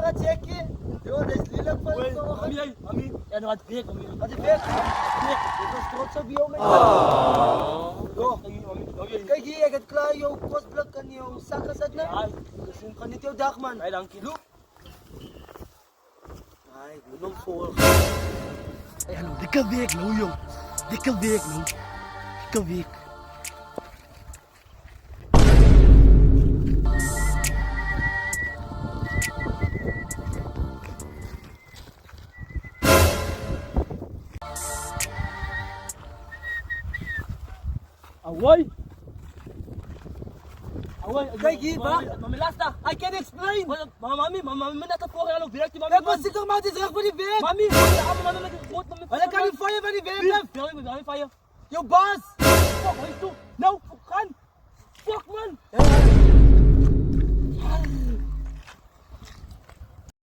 gaat checken. Joh, dit is lelijk van Wait, zo. mami, hey, mami. Ja, nou, wat werk, mami. Wat is dit? Ik was trots op jou, man. Joh, kijk hier, ik heb klaar jouw kostblok en jouw zak gezet, man. Ja, Geniet jouw dag, man. hey, dank je. Loop. Ay, ik moet hem volgen. Hey, hallo, dikke week, nou, jong. Dikke week, nou. Dikke week. Away! Away! Kijk hier, ba? Mami, lasta! I can explain. Mami, net dat vorige jaar nog werkt, mami. Kijk, wat zit er, man? Het is recht voor die werk. Mami, mami, met een groot, mami. Maar dan kan niet van je van die werk, blijf. Mami, van je. Jouw baas. Fuck, wat is toe? Nou, gaan! Fuck, man!